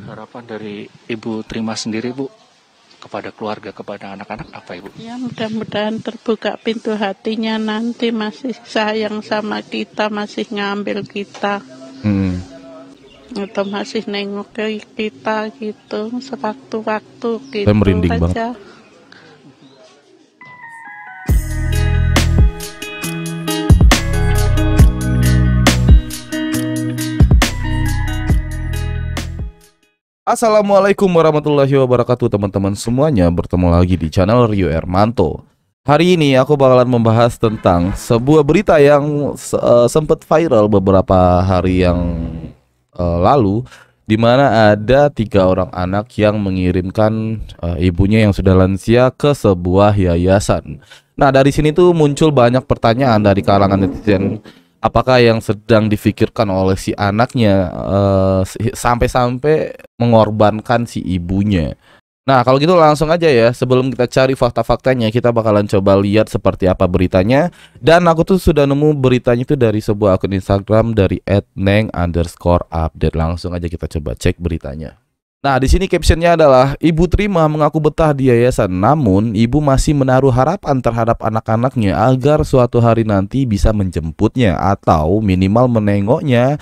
Harapan dari Ibu Terima sendiri, Bu, kepada keluarga, kepada anak-anak apa, Ibu? Ya mudah-mudahan terbuka pintu hatinya, nanti masih sayang sama kita, masih ngambil kita, atau masih nengok ke kita gitu, sewaktu-waktu Saya gitu merinding banget. aja. Assalamualaikum warahmatullahi wabarakatuh teman-teman semuanya. Bertemu lagi di channel Rio Ermanto. Hari ini aku bakalan membahas tentang sebuah berita yang sempat viral beberapa hari yang lalu, di mana ada 3 orang anak yang mengirimkan ibunya yang sudah lansia ke sebuah yayasan. Nah, dari sini tuh muncul banyak pertanyaan dari kalangan netizen. Apakah yang sedang difikirkan oleh si anaknya sampai-sampai mengorbankan si ibunya? Nah, kalau gitu langsung aja ya. Sebelum kita cari fakta-faktanya, kita bakalan coba lihat seperti apa beritanya. Dan aku tuh sudah nemu beritanya itu dari sebuah akun Instagram dari @neng_update. Langsung aja kita coba cek beritanya. Nah, di sini captionnya adalah Ibu Terima mengaku betah di yayasan, namun ibu masih menaruh harapan terhadap anak-anaknya agar suatu hari nanti bisa menjemputnya atau minimal menengoknya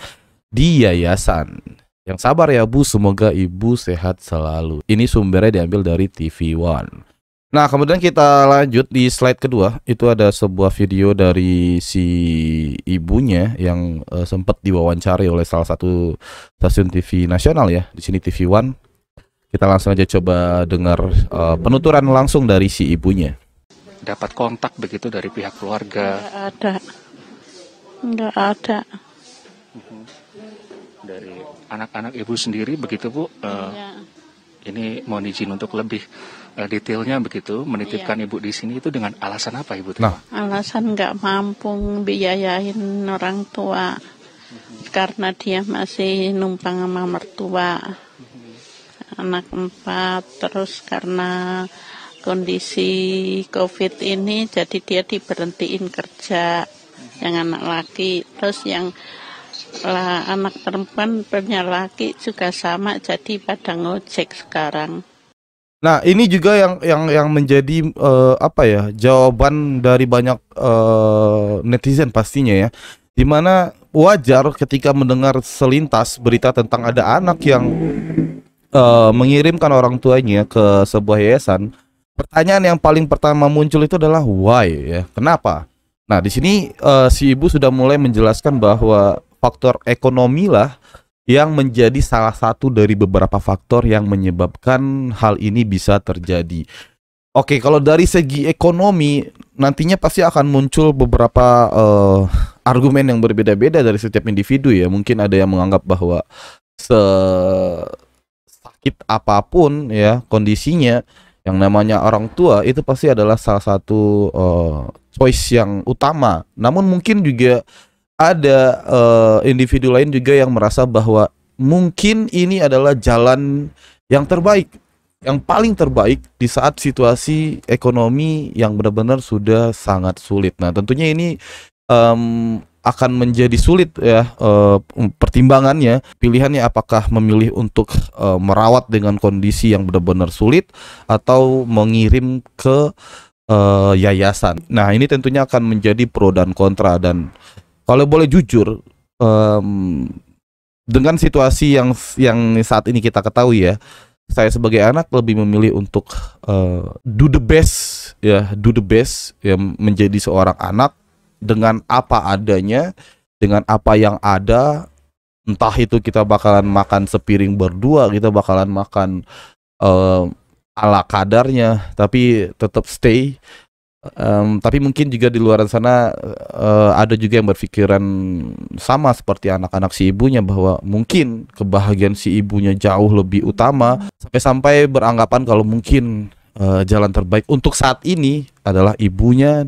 di yayasan. Yang sabar ya Bu, semoga ibu sehat selalu. Ini sumbernya diambil dari TV One. Nah, kemudian kita lanjut di slide kedua. Itu ada sebuah video dari si ibunya yang sempat diwawancari oleh salah satu stasiun TV nasional ya. Di sini TV One. Kita langsung aja coba dengar penuturan langsung dari si ibunya. Dapat kontak begitu dari pihak keluarga? Nggak ada. Dari anak-anak Ibu sendiri begitu, Bu? Ya. Ini mohon izin untuk lebih detailnya begitu, menitipkan Ibu di sini itu dengan alasan apa, Ibu Terima? Alasan nggak mampu biayain orang tua, karena dia masih numpang sama mertua, anak 4, terus karena kondisi COVID ini jadi dia diberhentiin kerja, yang anak laki, terus yang anak perempuan punya laki juga sama, jadi pada ngojek sekarang. Nah, ini juga yang menjadi apa ya, jawaban dari banyak netizen pastinya ya. Dimana wajar ketika mendengar selintas berita tentang ada anak yang mengirimkan orang tuanya ke sebuah yayasan. Pertanyaan yang paling pertama muncul itu adalah why ya, kenapa? Nah, di sini si ibu sudah mulai menjelaskan bahwa faktor ekonomi lah yang menjadi salah satu dari beberapa faktor yang menyebabkan hal ini bisa terjadi. Oke, kalau dari segi ekonomi nantinya pasti akan muncul beberapa argumen yang berbeda-beda dari setiap individu ya. Mungkin ada yang menganggap bahwa sakit apapun ya kondisinya, yang namanya orang tua itu pasti adalah salah satu choice yang utama. Namun mungkin juga ada individu lain juga yang merasa bahwa mungkin ini adalah jalan yang terbaik, yang paling terbaik di saat situasi ekonomi yang benar-benar sudah sangat sulit. Nah, tentunya ini akan menjadi sulit ya pertimbangannya, pilihannya apakah memilih untuk merawat dengan kondisi yang benar-benar sulit atau mengirim ke yayasan. Nah, ini tentunya akan menjadi pro dan kontra. Dan kalau boleh jujur, dengan situasi yang saat ini kita ketahui ya, saya sebagai anak lebih memilih untuk do the best ya, menjadi seorang anak dengan apa adanya, dengan apa yang ada. Entah itu kita bakalan makan sepiring berdua, kita bakalan makan ala kadarnya, tapi tetap stay. Tapi mungkin juga di luar sana ada juga yang berpikiran sama seperti anak-anak si ibunya, bahwa mungkin kebahagiaan si ibunya jauh lebih utama, sampai beranggapan kalau mungkin jalan terbaik untuk saat ini adalah ibunya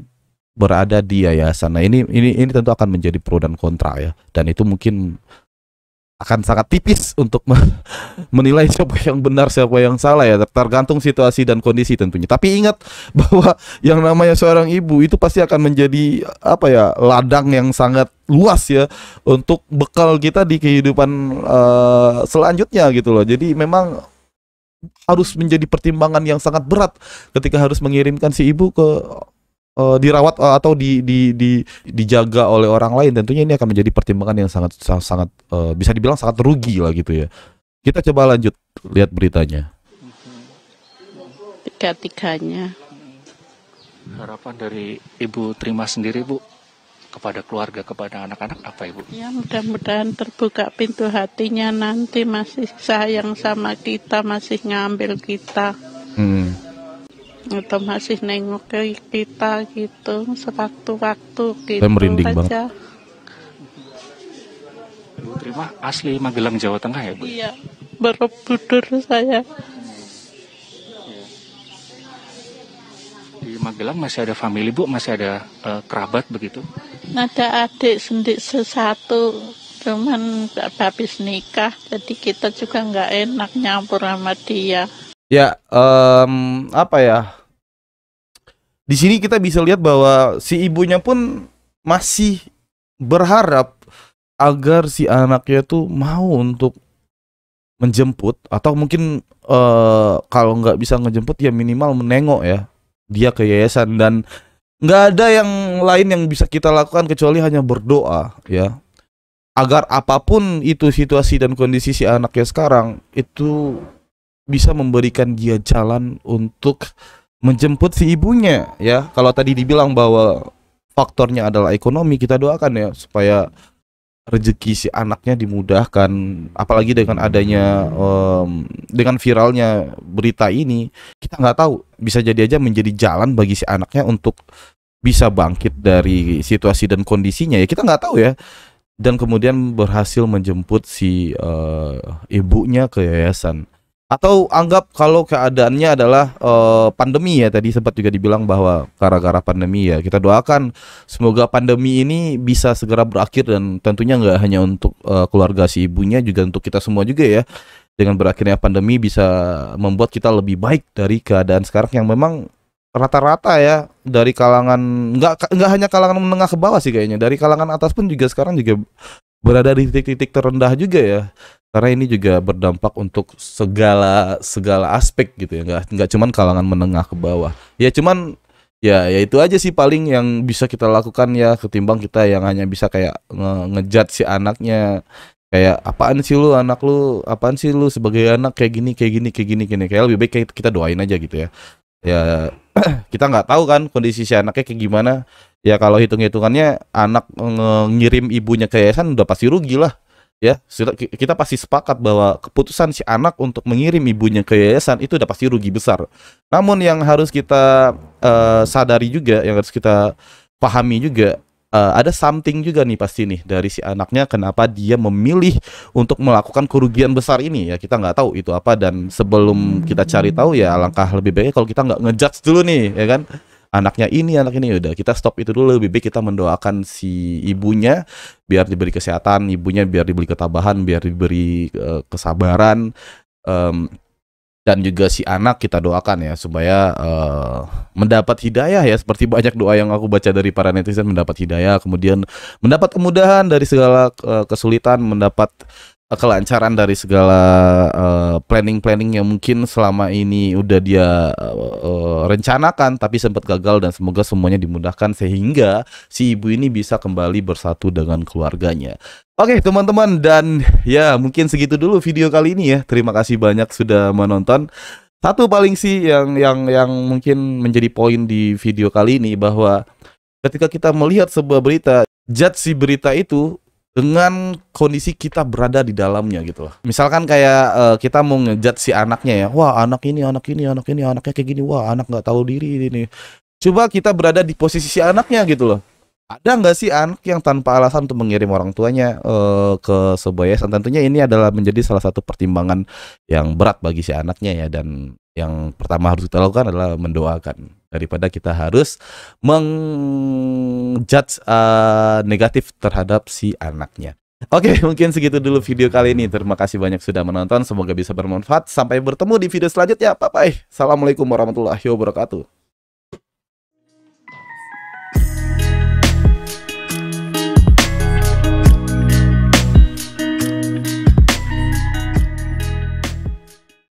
berada di yayasan. Nah, ini tentu akan menjadi pro dan kontra ya, dan itu mungkin akan sangat tipis untuk menilai siapa yang benar siapa yang salah ya, tergantung situasi dan kondisi tentunya. Tapi ingat bahwa yang namanya seorang ibu itu pasti akan menjadi apa ya, ladang yang sangat luas ya untuk bekal kita di kehidupan selanjutnya gitu loh. Jadi memang harus menjadi pertimbangan yang sangat berat ketika harus mengirimkan si ibu ke dirawat atau dijaga oleh orang lain. Tentunya ini akan menjadi pertimbangan yang sangat sangat bisa dibilang sangat rugi lah gitu ya. Kita coba lanjut lihat beritanya. Tiga-tiganya. Harapan dari Ibu terima sendiri, Bu, kepada keluarga, kepada anak-anak apa, Ibu? Ya mudah-mudahan terbuka pintu hatinya, nanti masih sayang sama kita, masih ngambil kita. Atau masih nengok ke kita gitu sewaktu-waktu gitu. Saya merinding aja. Ibu terima asli Magelang, Jawa Tengah ya, Bu? Iya, Borobudur saya. Di Magelang masih ada family, Bu? Masih ada kerabat begitu? Ada adik sendik sesatu, cuman habis nikah, jadi kita juga nggak enak nyampur sama dia. Ya, apa ya? Di sini kita bisa lihat bahwa si ibunya pun masih berharap agar si anaknya tuh mau untuk menjemput, atau mungkin kalau nggak bisa ngejemput ya minimal menengok ya dia ke yayasan. Dan nggak ada yang lain yang bisa kita lakukan kecuali hanya berdoa ya, agar apapun itu situasi dan kondisi si anaknya sekarang itu bisa memberikan dia jalan untuk menjemput si ibunya ya. Kalau tadi dibilang bahwa faktornya adalah ekonomi, kita doakan ya supaya rezeki si anaknya dimudahkan. Apalagi dengan adanya dengan viralnya berita ini, kita nggak tahu, bisa jadi aja menjadi jalan bagi si anaknya untuk bisa bangkit dari situasi dan kondisinya ya, kita nggak tahu ya. Dan kemudian berhasil menjemput si ibunya ke yayasan. Atau anggap kalau keadaannya adalah pandemi ya, tadi sempat juga dibilang bahwa gara-gara pandemi ya, kita doakan semoga pandemi ini bisa segera berakhir, dan tentunya nggak hanya untuk keluarga si ibunya, juga untuk kita semua juga ya. Dengan berakhirnya pandemi bisa membuat kita lebih baik dari keadaan sekarang yang memang rata-rata ya, dari kalangan nggak hanya kalangan menengah ke bawah sih kayaknya, dari kalangan atas pun juga sekarang juga berada di titik-titik terendah juga ya. Karena ini juga berdampak untuk segala aspek gitu ya, nggak cuman kalangan menengah ke bawah. Ya cuman ya itu aja sih paling yang bisa kita lakukan ya, ketimbang kita yang hanya bisa kayak ngejudge si anaknya, kayak apaan sih lu, anak lu apaan sih lu sebagai anak kayak gini. Kayak lebih baik kayak kita doain aja gitu ya. Ya kita nggak tahu kan kondisi si anaknya kayak gimana. Ya kalau hitung-hitungannya anak ngirim ibunya ke yayasan udah pasti rugi lah. Ya, kita pasti sepakat bahwa keputusan si anak untuk mengirim ibunya ke yayasan itu udah pasti rugi besar. Namun yang harus kita sadari juga, yang harus kita pahami juga, ada something juga nih pasti nih dari si anaknya, kenapa dia memilih untuk melakukan kerugian besar ini ya. Kita nggak tahu itu apa, dan sebelum kita cari tahu ya alangkah lebih baiknya kalau kita nggak ngejudge dulu nih ya kan. Anak ini udah kita stop itu dulu. Lebih baik kita mendoakan si ibunya biar diberi kesehatan, ibunya biar diberi ketabahan, biar diberi kesabaran, dan juga si anak kita doakan ya supaya mendapat hidayah ya, seperti banyak doa yang aku baca dari para netizen, mendapat hidayah, kemudian mendapat kemudahan dari segala kesulitan, mendapat kelancaran dari segala planning yang mungkin selama ini udah dia rencanakan tapi sempat gagal, dan semoga semuanya dimudahkan sehingga si ibu ini bisa kembali bersatu dengan keluarganya. Oke teman-teman, dan ya mungkin segitu dulu video kali ini ya. Terima kasih banyak sudah menonton. Satu paling sih yang mungkin menjadi poin di video kali ini, bahwa ketika kita melihat sebuah berita, judge si berita itu dengan kondisi kita berada di dalamnya gitu loh. Misalkan kayak kita mau ngejudge si anaknya ya, wah anak ini anaknya kayak gini, wah anak nggak tahu diri ini. Coba kita berada di posisi si anaknya gitu loh. Ada nggak sih anak yang tanpa alasan untuk mengirim orang tuanya ke sebuah yayasan? Tentunya ini adalah menjadi salah satu pertimbangan yang berat bagi si anaknya ya. Dan yang pertama harus kita lakukan adalah mendoakan, daripada kita harus menjudge negatif terhadap si anaknya. Oke, mungkin segitu dulu video kali ini. Terima kasih banyak sudah menonton. Semoga bisa bermanfaat. Sampai bertemu di video selanjutnya. Bye-bye. Assalamualaikum warahmatullahi wabarakatuh.